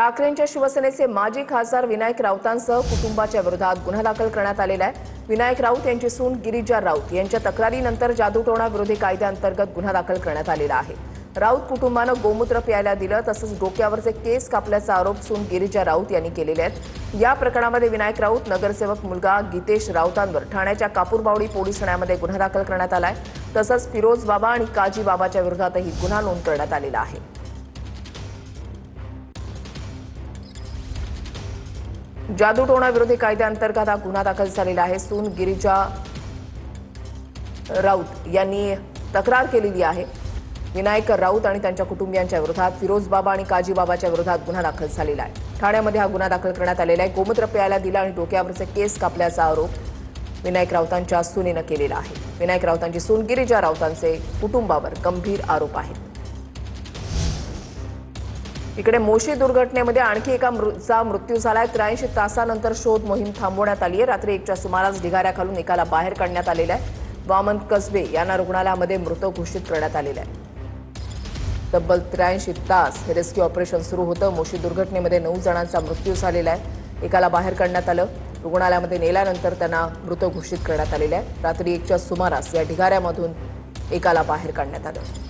ठाकरेंच्या शिवसेनेचे माजी खासदार विनायक राऊतांसह कुटुंबाच्या विरोधात गुन्हा दाखल करण्यात आलेला आहे। विनायक राऊत यांची सून गिरिजा राऊत यांच्या तक्रारीनंतर जादूटोणा विरोधी कायद्याअंतर्गत गुन्हा दाखल करण्यात आलेला आहे। राऊत कुटुंबानं गोमूत्र प्यायला दिलं तसंच डोक्यावरचे केस कापल्याचा आरोप सून गिरिजा राऊत यांनी केलेले आहेत। या प्रकरणामध्ये विनायक राऊत नगरसेवक मुलगा गीतेश राऊतांवर ठाण्याच्या कापूरबावडी पोलीस ठाण्यामध्ये गुन्हा दाखल करण्यात आलाय। तसंच फिरोज बाबा आणि काजी बाबाच्या विरोधातही गुन्हा नोंद करण्यात आलेला आहे। जादूटोणा विरोधी कायद्याअंतर्गत हा गुन्हा दाखल झालेला आहे। सून गिरिजा राऊत यांनी तक्रार केलेली आहे। विनायक राऊत आणि त्यांच्या कुटुंबियांच्या विरोधात फिरोज बाबा आणि काजी बाबाच्या विरोधात गुन्हा दाखल झालेला आहे। ठाण्यामध्ये हा गुन्हा दाखल करण्यात आलेला आहे। गोमूत्र प्यायला दिला आणि डोक्यावरचे केस कापल्याचा आरोप विनायक राऊतांच्या सुनेनं केलेला आहे। विनायक राऊतांची सून गिरिजा राऊतांचे कुटुंबावर गंभीर आरोप आहेत। इकडे मोशी दुर्घटनेमध्ये आणखी एकाचा मृत्यू झालाय। 83 तासानंतर शोध मोहीम थांबवण्यात आली आहे। रात्री 1च्या सुमारास ढिगाऱ्याखालून एकाला बाहेर काढण्यात आलेला आहे। वामन कसबे यांना रुग्णालयामध्ये मृत घोषित करण्यात आलेला आहे। तब्बल 83 तास हे रेस्क्यू ऑपरेशन सुरू होतं। मोशी दुर्घटनेमध्ये 9 जणांचा मृत्यू झालेला आहे। एकाला बाहेर काढण्यात आलं, रुग्णालयामध्ये नेल्यानंतर त्यांना मृत घोषित करण्यात आलेलं आहे। रात्री 1च्या सुमारास या ढिगाऱ्यामधून एकाला बाहेर काढण्यात आलं।